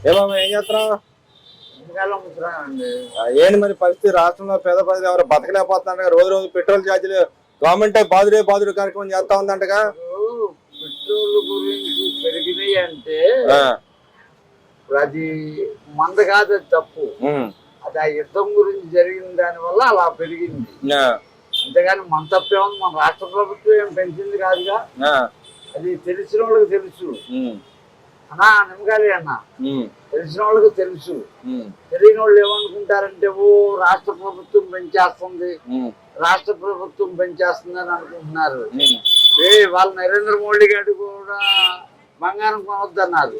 ఏమో ఏం చేస్తున్నావు? ఏంటి మరి పరిస్థితి? రాష్ట్రంలో పేద ప్రజలు ఎవరు బతకలేకపోతున్నారు? రోజు రోజు పెట్రోల్ ఛార్జీలు గవర్నమెంట్ బాదురే కార్యక్రమం చేస్తా ఉందంటగా. పెట్రోల్ గురించి పెరిగినాయి అంటే అది మంద కాదు, అది తప్పు. అది ఆ యుద్ధం గురించి జరిగిన దాని వల్ల అలా పెరిగింది. అంతేగాని మన తప్పే ఉంది. మన రాష్ట్ర ప్రభుత్వం ఏం పెంచింది కాదుగా. అది తెలిసిన వాళ్ళకి తెలుసు అన్నా, నిమ్మకాయలు అన్న తెలిసిన వాళ్ళకి తెలుసు. తెలియని వాళ్ళు ఏమనుకుంటారంటే ఓ రాష్ట్ర ప్రభుత్వం పెంచేస్తుంది, రాష్ట్ర ప్రభుత్వం పెంచేస్తుంది అని అనుకుంటున్నారు. వాళ్ళు నరేంద్ర మోడీ గారు కూడా బంగారం కొనొద్దన్నారు.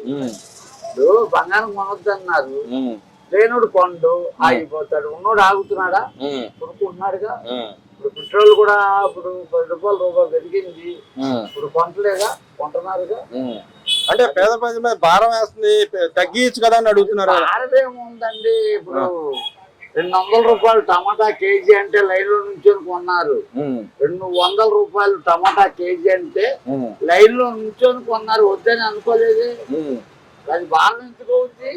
ఇప్పుడు బంగారం కొనొద్దన్నారు, లేనుడు కొండు ఆగిపోతాడు, ఉన్నోడు ఆగుతున్నాడా? కొనుక్కుంటున్నాడుగా. ఇప్పుడు పెట్రోల్ కూడా ఇప్పుడు 10 రూపాయలు పెరిగింది, ఇప్పుడు కొంటలేదా? కొంటున్నారుగా. అంటే పేద ప్రజల మీద భారం వేస్తుంది, తగ్గించు కదా అని అడుగుతున్నారు. భారం ఏముందండి? ఇప్పుడు 200 రూపాయలు టమాటా కేజీ అంటే లైన్ లో నుంచొని కొన్నారు. 200 రూపాయలు టమాటా కేజీ అంటే లైన్ లో నుంచొని కొన్నారు. వద్దని అనుకోలేదు. అది భారం ఎందుకు అవుతుంది?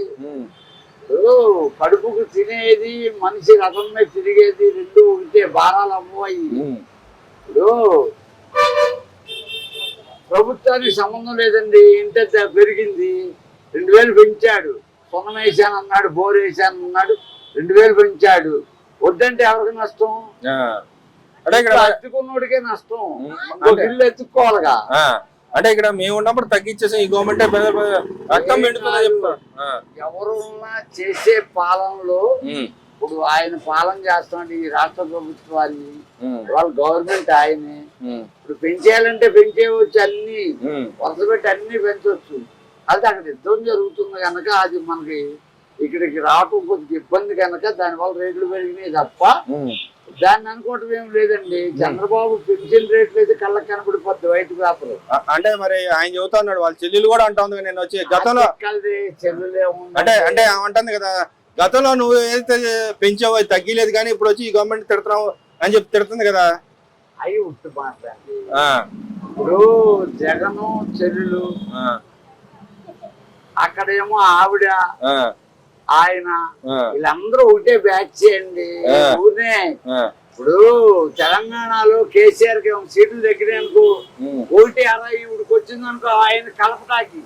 కడుపుకు తినేది మనిషి రథం మీద తిరిగేది రెండు ఒకటే, భారాలు అమ్మవాయి. ఇప్పుడు ప్రభుత్వానికి సంబంధం లేదండి. ఇంత పెరిగింది, 2000 పెంచాడు. సొన్నం వేసాను అన్నాడు, బోర్ వేసాను అన్నాడు, 2000 పెంచాడు. వద్దంటే ఎవరికి నష్టం? ఎత్తుకున్నోడికే నష్టం. ఇల్లు ఎత్తుక్కోవాలిగా. అంటే ఇక్కడ మేము ఉన్నప్పుడు తగ్గించేసి ఈ గవర్నమెంట్ ఎవరున్నా చేసే పాలనలో ఇప్పుడు ఆయన పాలన చేస్తున్నాడు ఈ రాష్ట్ర ప్రభుత్వాన్ని. వాళ్ళ గవర్నమెంట్ ఆయనే. ఇప్పుడు పెంచేయాలంటే పెంచేయవచ్చు, అన్ని వరుస పెట్టి అన్ని పెంచవచ్చు. అది అక్కడ యుద్ధం జరుగుతుంది కనుక అది మనకి ఇక్కడికి రావటం కొద్దిగా ఇబ్బంది కనుక దానివల్ల రేట్లు పెరిగినాయి తప్ప దాన్ని అనుకోవటం ఏం లేదండి. చంద్రబాబు పెన్షన్ రేట్లు అయితే కళ్ళకి కనపడిపోద్ది వైట్ పేపర్. అంటే మరి ఆయన చెబుతా ఉన్నాడు, వాళ్ళ చెల్లెలు కూడా అంటా ఉంది. నేను వచ్చి గతంలో చెల్లెలే అంటే ఏమంటుంది కదా, గతంలో నువ్వు ఏదైతే పెంచావో అది తగ్గిలేదు కానీ ఇప్పుడు వచ్చి ఈ గవర్నమెంట్ తిడుతున్నావు అని చెప్పి తిడుతుంది కదా. అవి ఉట్టు మాట్లాడి ఇప్పుడు జగను చెల్లెలు, అక్కడేమో ఆవిడ ఆయన, వీళ్ళందరూ ఒకటే బ్యాచ్ చేయండి ఊరినే. ఇప్పుడు తెలంగాణలో కేసీఆర్ కి సీట్లు దగ్గర అనుకో, 1.60 ఇవిడికి వచ్చింది అనుకో ఆయన కలపటాకి.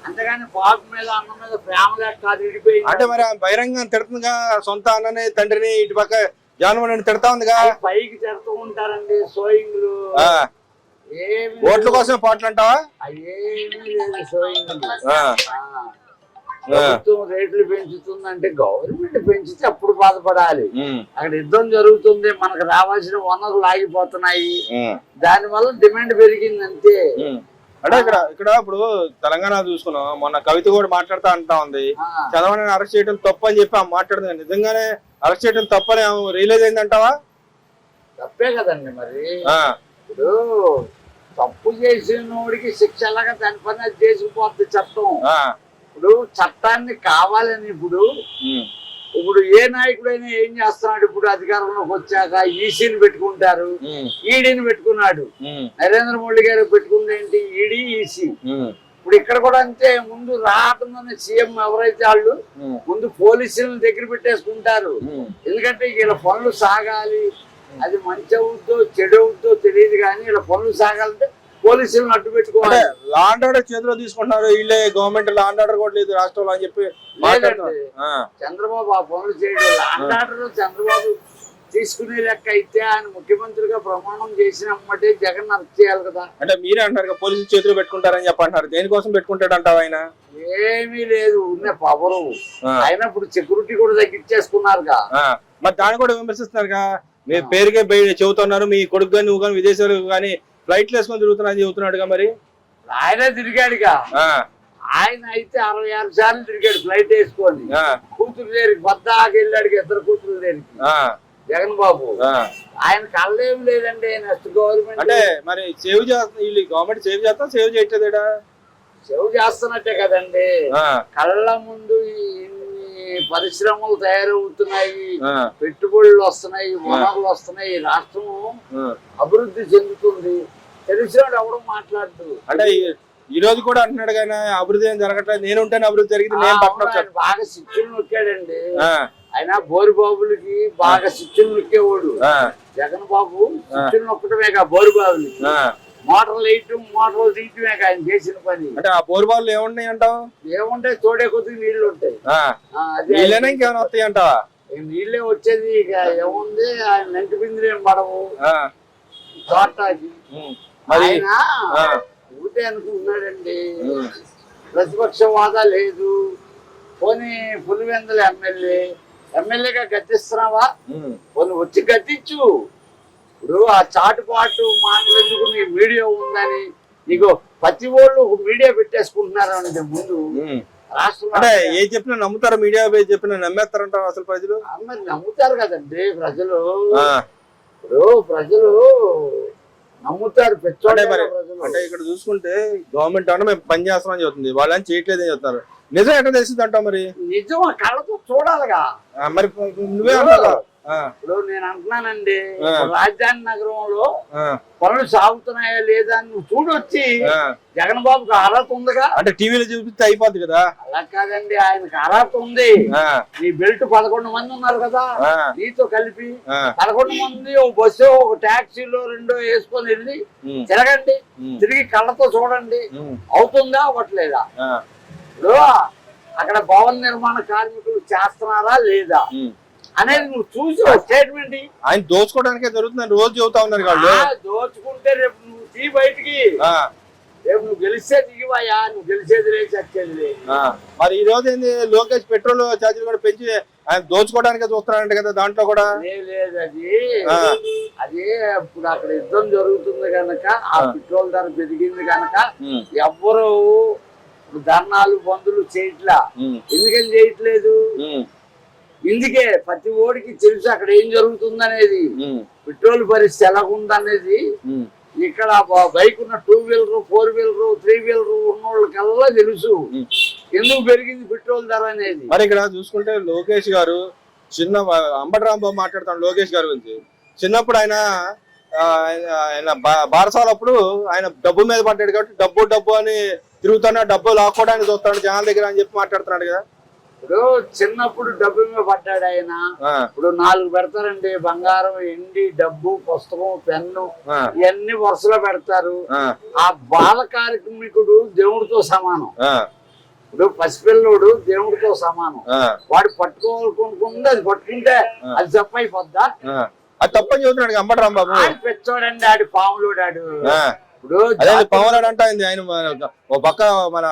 అంతేగాని బాబు మీద అన్న మీద ప్రేమ లేక కాదు, విడిపోయింది. అంటే మరి బహిరంగ తిడుతుందిగా, సొంత అన్నని తండ్రిని ఇటు పక్క జగన్మోహన్ తిడతా ఉందిగా. పైకి తిడుతూ ఉంటారండి సోయింగ్లు. ఓట్ల కోసం పాటలు అంటావా? ఏమీ లేదు సోయింగ్లు. ప్రభుత్వం రేట్లు పెంచుతుందంటే గవర్నమెంట్ పెంచితే అప్పుడు బాధపడాలి. అక్కడ యుద్ధం జరుగుతుంది, మనకు రావాల్సిన వనరులు ఆగిపోతున్నాయి, దాని వల్ల డిమాండ్ పెరిగింది అంతే. అంటే ఇక్కడ ఇప్పుడు తెలంగాణ చూసుకున్నాం, మొన్న కవిత కూడా మాట్లాడుతా అంటా ఉంది చంద్రబాబు అరెస్ట్ చేయడం తప్పు అని చెప్పి మాట్లాడుతుంది. నిజంగానే అరెస్ట్ చేయడం తప్పని రియలైజ్ అయిందంటావా? తప్పే కదండి మరి. ఇప్పుడు తప్పు చేసినోడికి శిక్ష ఎలాగా దాని పని అది చేసుకుపోద్ది చట్టం. ఇప్పుడు చట్టాన్ని కావాలని ఇప్పుడు ఏ నాయకుడైనా ఏం చేస్తున్నాడు? ఇప్పుడు అధికారంలోకి వచ్చాక ఈసీని పెట్టుకుంటారు, ఈడీని పెట్టుకున్నాడు. నరేంద్ర మోడీ గారు పెట్టుకుంది ఏంటి? ED, EC. ఇప్పుడు ఇక్కడ కూడా అంతే. ముందు రాకముందు సీఎం ఎవరైతే వాళ్ళు ముందు పోలీసులను దగ్గర పెట్టేసుకుంటారు. ఎందుకంటే వీళ్ళ పనులు సాగాలి. అది మంచి అవుద్దో చెడు అవుద్దో తెలియదు కానీ వీళ్ళ పనులు సాగాలంటే పోలీసులను అడ్డు పెట్టుకోవాలి. లా అండ్ ఆర్డర్ చేతిలో తీసుకుంటున్నారు వీళ్ళే. గవర్నమెంట్ లా అండ్ ఆర్డర్ కూడా లేదు రాష్ట్రంలో అని చెప్పి చంద్రబాబు ఆ పనులు చేయడం. లా అండ్ ఆర్డర్ చంద్రబాబు తీసుకునే లెక్క అయితే ఆయన ముఖ్యమంత్రిగా ప్రమాణం చేసినమ్మంటే జగన్ అరెస్ట్ చేయాలి కదా. అంటే మీరే అంటారు పోలీసులు చేతిలో పెట్టుకుంటారని చెప్పి అంటారు. దేనికోసం పెట్టుకుంటాడు అంటావు? ఆయన ఏమీ లేదు, ఉన్న పవరు. ఆయన ఇప్పుడు సెక్యూరిటీ కూడా తగ్గించేసుకున్నారుగా. మరి దాన్ని కూడా విమర్శిస్తున్నారుగా. మీ పేరుకే చెబుతున్నారు, మీ కొడుకు కానీ నువ్వు కానీ విదేశాలకు కానీ ఫ్లైట్లు వేసుకొని తిరుగుతున్నా చెబుతున్నాడుగా. మరి ఆయనే తిరిగాడుగా. ఆయన అయితే 66 సార్లు తిరిగాడు ఫ్లైట్ వేసుకొని. కూతురు లేరికి బద్దాకి వెళ్ళాడు, 2 కూతురు లేరికి జగన్ బాబు. ఆయన కళ్ళేం లేదండి. నెక్స్ట్ గవర్నమెంట్ అంటే మరి సేవ్ చేస్తుంది, గవర్నమెంట్ సేవ్ చేస్తా సేవ్ చేయట్లేదా? సేవ్ చేస్తున్నట్టే కదండి. కళ్ళ ముందు పరిశ్రమలు తయారవుతున్నాయి, పెట్టుబడులు వస్తున్నాయి, వనరులు వస్తున్నాయి, రాష్ట్రం అభివృద్ధి చెందుతుంది. తెలిసినాడు ఎవడో మాట్లాడుతూ. అంటే ఈ రోజు కూడా అంటున్నాడు కానీ అభివృద్ధి ఏం జరగట్లేదు, నేను ఉంటేనే అభివృద్ధి జరిగింది, నేను పట్టణం ఆయన బాగా శిక్షణ నొక్కాడండి. ఆయన బోరు బాబులకి బాగా శిక్షణ నొక్కేవాడు. జగన్ బాబు శిక్షణ నొక్కటమే బోరు బాబులకి, మోటార్లు వేయటం మోటార్లు తీయటమే ఆయన చేసిన పని. అంటే ఆ బోరు బావులు ఏమున్నాయి అంటావు? ఏముంటాయి, తోడే కొద్దిగా నీళ్లు ఉంటాయి. నీళ్ళనే ఇంకేమైనా వస్తాయి అంటావా? నీళ్ళే వచ్చేది, ఇక ఏముంది ఆయన నెంటి బిందులు ఏం పడవు తోటకి. ఆయన ఊటే అనుకుంటున్నాడండి, ప్రతిపక్ష వాదా లేదు. పోనీ పులివెందుల ఎమ్మెల్యేగా గద్దిస్తున్నావా? పోనీ వచ్చి గద్దించు. ఇప్పుడు ఆ చాటుపాటు మాటలెందుకు, నీ మీడియా ఉందని నీకు ప్రతి వాళ్ళు మీడియా పెట్టేసుకుంటున్నారండి. ముందు అంటే ఏం చెప్పినా నమ్ముతారు, మీడియా చెప్పినా నమ్మేస్తారంటారు అసలు ప్రజలు? నమ్ముతారు కదండి ప్రజలు. ఇప్పుడు ప్రజలు నమ్ముతారు, పెట్టుకోండి. అంటే ఇక్కడ చూసుకుంటే గవర్నమెంట్ అంటే మేము పని చేస్తామని చెప్తుంది, వాళ్ళని చేయట్లేదని చెప్తారు. నిజం ఎట్లా తెలిసింది అంటావు? మరి నిజం కళ్ళతో చూడాలిగా. మరి నువ్వే అంటావు. ఇప్పుడు నేను అంటున్నానండి, రాజధాని నగరంలో పనులు సాగుతున్నాయా లేదా అని నువ్వు చూడొచ్చి. జగన్ బాబుకి అర్హత ఉందిగా. అంటే టీవీలో చూపిస్తే అయిపోద్ది కదా. అలా కాదండి, ఆయనకి అర్హత ఉంది. నీ బెల్ట్ 11 మంది ఉన్నారు కదా నీతో కలిపి, 11 మంది ఒక బస్సు ఒక టాక్సీలో 2 వేసుకొని వెళ్ళి తిరగండి, తిరిగి కళ్ళతో చూడండి, అవుతుందా అవ్వట్లేదా? ఇప్పుడు అక్కడ భవన నిర్మాణ కార్మికులు చేస్తున్నారా లేదా అనేది నువ్వు చూసి స్టేట్మెంట్. ఆయన దోచుకోవడానికే జరుగుతుందని రోజు చెబుతా ఉన్నారు వాళ్ళు. దోచుకుంటే రేపు నువ్వు తీ బయటికి, రేపు నువ్వు గెలిస్తే దిగివాయా, నువ్వు గెలిచేది లేదు చచ్చేది. మరి ఈ రోజు ఏంది లోకేష్ పెట్రోల్ ఛార్జీలు కూడా పెంచి ఆయన దోచుకోవడానికే చూస్తున్నారంట కదా. దాంట్లో కూడా లేదు, అది ఇప్పుడు అక్కడ యుద్ధం జరుగుతుంది కనుక ఆ పెట్రోల్ ధర పెరిగింది కనుక ఎవ్వరు ధర్నాలు బంధులు చేయట్లా. ఎందుకని చేయట్లేదు? ఇందుకే ప్రతి ఓడికి తెలుసు అక్కడ ఏం జరుగుతుంది అనేది, పెట్రోల్ పరిస్థితి ఎలాగుందనేది. ఇక్కడ బైక్ ఉన్న 2 వీలర్ 4 వీలర్ 3 వీలర్ ఉన్నోళ్ళకల్లా తెలుసు ఎందుకు పెరిగింది పెట్రోల్ ధర అనేది. మరి ఇక్కడ చూసుకుంటే లోకేష్ గారు చిన్న అంబటి రాంబాబు మాట్లాడుతాడు లోకేష్ గారి గురించి. చిన్నప్పుడు ఆయన బారసాలప్పుడు ఆయన డబ్బు మీద పడ్డాడు కాబట్టి డబ్బు అని తిరుగుతున్నా, డబ్బు లాక్కోవడానికి చూస్తాడు జనాల దగ్గర అని చెప్పి మాట్లాడుతున్నాడు కదా. ఇప్పుడు చిన్నప్పుడు డబ్బు మీద పడ్డాడు ఆయన. ఇప్పుడు 4 పెడతారండి, బంగారం, ఎండి, డబ్బు, పుస్తకం, పెన్ను, ఇవన్నీ వరుసలో పెడతారు. ఆ బాల కార్మికుడు దేవుడితో సమానం. ఇప్పుడు పసిపిల్లోడు దేవుడితో సమానం. వాడు పట్టుకోవాలనుకుంటే అది పట్టుకుంటే అది తప్పైపోద్దా? అది తప్పని చెబుతున్నాడు అంబటి రాంబాబు. ఆడు పెచ్చోడండి, ఆడి పాములోడాడు. ఇప్పుడు పాములాడు అంటే ఆయన ఒక పక్క మన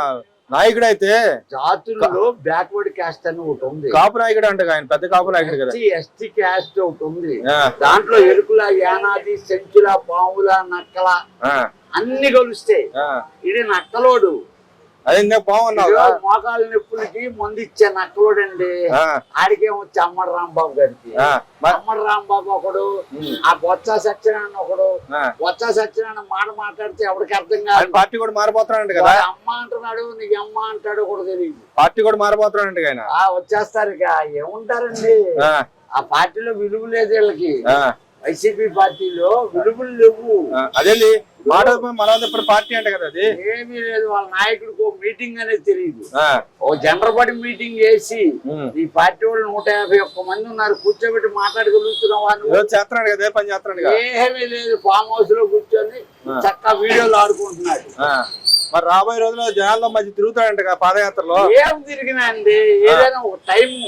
నాయకుడు అయితే జాతుల్లో బ్యాక్వర్డ్ క్యాస్ట్ అని ఒకటి ఉంది. కాపు నాయకుడు అంటే ఆయన పెద్ద కాపు నాయకుడు కదా. ఎస్టీ క్యాస్ట్ ఒకటి ఉంది. దాంట్లో ఎరుకుల, యానాది, సెంచుల, పాముల, నక్కల అన్ని కలుస్తాయి. ఇది నక్కలోడు. అదే బాగున్నావు. మోకాల నొప్పులకి మందు ఇచ్చే నక్కలోడండి. ఆడికేమొచ్చి అమ్మడి రాంబాబు గారికి. అమ్మడి రాంబాబు ఒకడు, ఆ బొత్స సత్యనారాయణ ఒకడు. బొత్స సత్యనారాయణ మాట మాట్లాడితే ఎవరికి అర్థం కాదు. పార్టీ కూడా మారిపోతున్నాడు కదా. అమ్మ అంటున్నాడు, నీకు అమ్మ అంటాడు కూడా తెలియదు. పార్టీ కూడా మారిపోతున్నాడు ఆయన. వచ్చేస్తారు ఇక ఏముంటారండి. ఆ పార్టీలో విలువ లేదు వీళ్ళకి. వైసీపీ పార్టీలో విలువలు లేవు. అదేండి ఇప్పుడు పార్టీ అంటే కదా. అది ఏమీ లేదు. వాళ్ళ నాయకుడికి ఒక మీటింగ్ అనేది తెలియదు. ఓ జనరల్ బాడీ మీటింగ్ చేసి ఈ పార్టీ వాళ్ళు 151 మంది ఉన్నారు, కూర్చోబెట్టి మాట్లాడగలుగుతున్న వాళ్ళు చేస్తున్నాడు కదా. పని చేస్తున్నాడు. ఏమీ లేదు. ఫామ్ హౌస్ లో కూర్చొని చక్కగా వీడియోలు ఆడుకుంటున్నాడు. మరి రాబోయే రోజుల్లో జనాల్లో మధ్య తిరుగుతాడంట పాదయాత్రలో. ఏం తిరిగినా అండి, ఏదైనా ఒక టైము,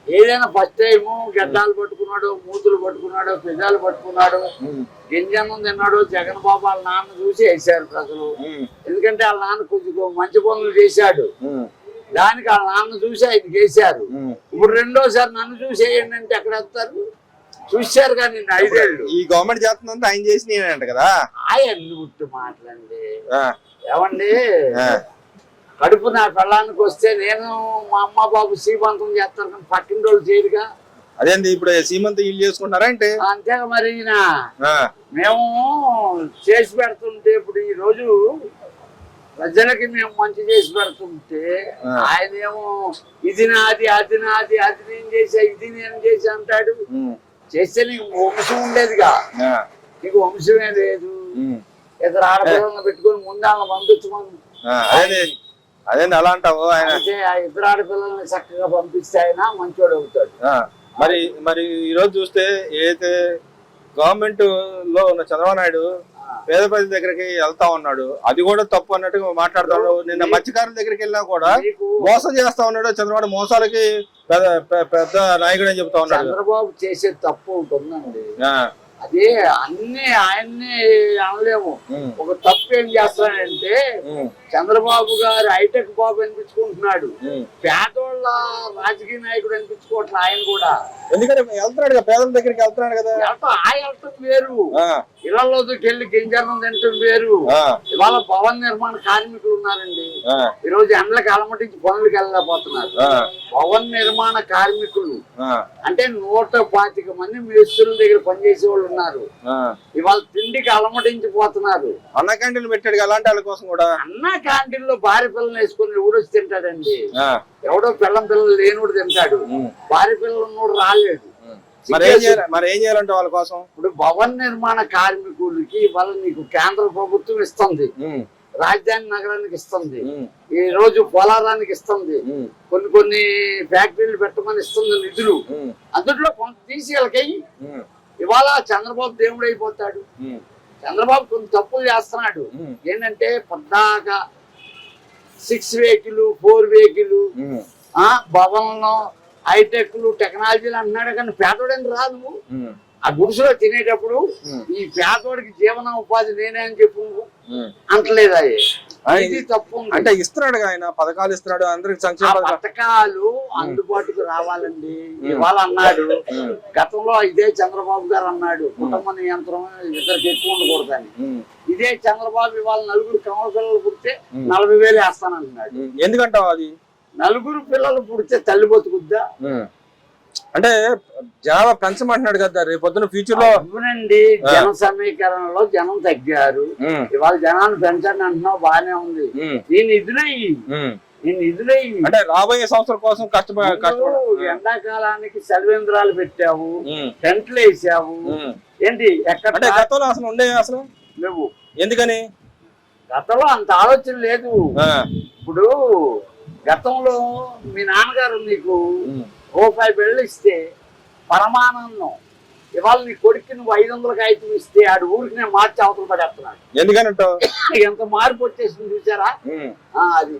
ఏదైనా ఫస్ట్ టైము గడ్డాలు పట్టుకున్నాడు, మూతులు పట్టుకున్నాడు, పెదాలు పట్టుకున్నాడు, గింజన్నం తిన్నాడు. జగన్ బాబు వాళ్ళ నాన్న చూసి వేసారు ప్రజలు. ఎందుకంటే వాళ్ళ నాన్న కొంచెం మంచి పనులు చేశాడు, దానికి వాళ్ళ నాన్న చూసి ఆయన వేశారు. ఇప్పుడు రెండోసారి నన్ను చూసి వేయండి అంటే ఎక్కడ వస్తారు? చూశారు కానీ 5 ఏళ్ళు ఈ గవర్నమెంట్ చేస్తుందంటే ఆయన చేసిన కదా. ఆయన గుర్తు మాట్లాడండి. ఏమండి, కడుపు నా పెళ్ళానికి వస్తే నేను మా అమ్మ బాబు శ్రీమంతం చేస్తాను కానీ పట్టిన రోజులు చేయరుగా. అదేంటి ఇప్పుడు సీమంతం ఇల్లు చేసుకుంటారా అంటే? అంతేగా మరి. మేము చేసి పెడుతుంటే ఇప్పుడు ఈ రోజు ప్రజలకి మేము మంచి చేసి పెడుతుంటే ఆయన ఏమో ఇది నాది, అది నాది, అది నేను చేసా, ఇది నేను చేసి అంటాడు. చేస్తే నీకు వంశం ఉండేదిగా, నీకు వంశమే లేదు. ఇద్దరు ఆడపిల్లలను పెట్టుకొని ముందు వాళ్ళని పంపించమని. అదే అలా అంటావు. ఆయన అయితే ఆ ఇద్దరు ఆడపిల్లల్ని చక్కగా పంపిస్తే ఆయన మంచోడు అవుతాడు. మరి మరి ఈ రోజు చూస్తే ఏదైతే గవర్నమెంట్ లో ఉన్న చంద్రబాబు నాయుడు పేద ప్రజల దగ్గరికి వెళ్తా ఉన్నాడు, అది కూడా తప్పు అన్నట్టుగా మాట్లాడుతున్నాడు. నిన్న మత్స్యకారుల దగ్గరికి వెళ్ళినా కూడా మోసం చేస్తా ఉన్నాడు చంద్రబాబు. మోసాలకి పెద్ద నాయకుడు అని చెప్తా ఉన్నాడు. చంద్రబాబు చేసే తప్పు ఉంటుందండి, అదే అన్ని ఆయన్ని అనలేము. ఒక తప్పు ఏం చేస్తాడంటే చంద్రబాబు గారు హైటెక్ బాబు అనిపించుకుంటున్నాడు, పేదోళ్ళ రాజకీయ నాయకుడు అనిపించుకోవట్లే ఆయన కూడా. ఎందుకంటే వెళ్తున్నాడు పేదల దగ్గరికి వెళ్తున్నాడు కదా, వెళ్తాం వేరు, ఇళ్లలోకి వెళ్ళి గింజలను తింటాం వేరు. ఇవాళ భవన నిర్మాణ కార్మికులు ఉన్నారండి, ఈ రోజు ఎండలకు అలమటించి పనులకు వెళ్ళలేకపోతున్నారు. భవన నిర్మాణ కార్మికులు అంటే 125 మంది మేస్త్రుల దగ్గర పనిచేసే వాళ్ళు ఉన్నారు, ఇవాళ తిండికి అలమటించిపోతున్నారు. అన్న క్యాంటీన్ పెట్టాడు అలాంటి వాళ్ళ కోసం కూడా. అన్న క్యాంటీన్ లో భార్య పిల్లలు వేసుకుని ఎవడొచ్చి తింటాడండి, ఎవడో పిల్లలు లేనుడు తింటాడు, భార్య పిల్లలు ఉన్నోడు రాలేడు. మరి ఏం చేయాలంటే వాళ్ళ కోసం? ఇప్పుడు భవన నిర్మాణ కార్మికులకి ఇవాళ నీకు కేంద్ర ప్రభుత్వం ఇస్తుంది, రాజధాని నగరానికి ఇస్తుంది, ఈ రోజు పోలారానికి ఇస్తుంది, కొన్ని ఫ్యాక్టరీలు పెట్టమని ఇస్తుంది నిధులు. అందులో కొంత తీసి వాళ్ళకి ఇవాళ చంద్రబాబు దేవుడు అయిపోతాడు. చంద్రబాబు కొన్ని తప్పులు చేస్తున్నాడు, ఏంటంటే పద్దాక 6 వెహికల్ 4 వెహికల్ భవనంలో హైటెక్లు టెక్నాలజీలు అంటున్నాడు, కానీ పేదోడని రాదు. ఆ గుడిసెలో తినేటప్పుడు ఈ పేదోడికి జీవన ఉపాధి నేనే అని చెప్పు అంటలేదు. అది తప్పు. అంటే ఇస్తున్నాడు ఆయన పథకాలు ఇస్తున్నాడు అందరికి, సంక్షేమ పథకాలు అందుబాటుకు రావాలండి. ఇవాళ అన్నాడు, గతంలో ఇదే చంద్రబాబు గారు అన్నాడు కుటుంబ నియంత్రణ ఇద్దరికి ఎక్కువ ఉండకూడదని. ఇదే చంద్రబాబు ఇవాళ 4 కమల పిల్లలు పుడితే 40,000 వేస్తానంటున్నాడు. ఎందుకంటావు అది? 4 పిల్లలు పుడితే తల్లి బతుకుద్దా? అంటే జనాభా పెంచమంటున్నాడు కదా రేపు పొద్దున ఫ్యూచర్ లో. అవునండి, జన సమీకరణలో జనం తగ్గారు, ఇవాళ జనాన్ని పెంచండి అంటున్నావు, బానే ఉంది. నేను నిధులయ్యి అంటే రాబోయే సంవత్సరం కోసం కష్టపడు. ఎండాకాలానికి సెలవేంద్రాలు పెట్టావు, టెంట్లు వేసావు, ఏంటి ఎక్కడ గతంలో అసలు ఉండే అసలు లేవు. ఎందుకని? గతంలో అంత ఆలోచన లేదు. ఇప్పుడు గతంలో మీ నాన్నగారు నీకు ₹1 ఇస్తే పరమానందం, ఇవాళ నీ కొడుకు నువ్వు 500 ఐటమ్ ఇస్తే ఆడు ఊరికి నేను మార్చి అవతల పడేస్తున్నాడు. ఎందుకని ఎంత మార్పు వచ్చేసింది చూసారా? అది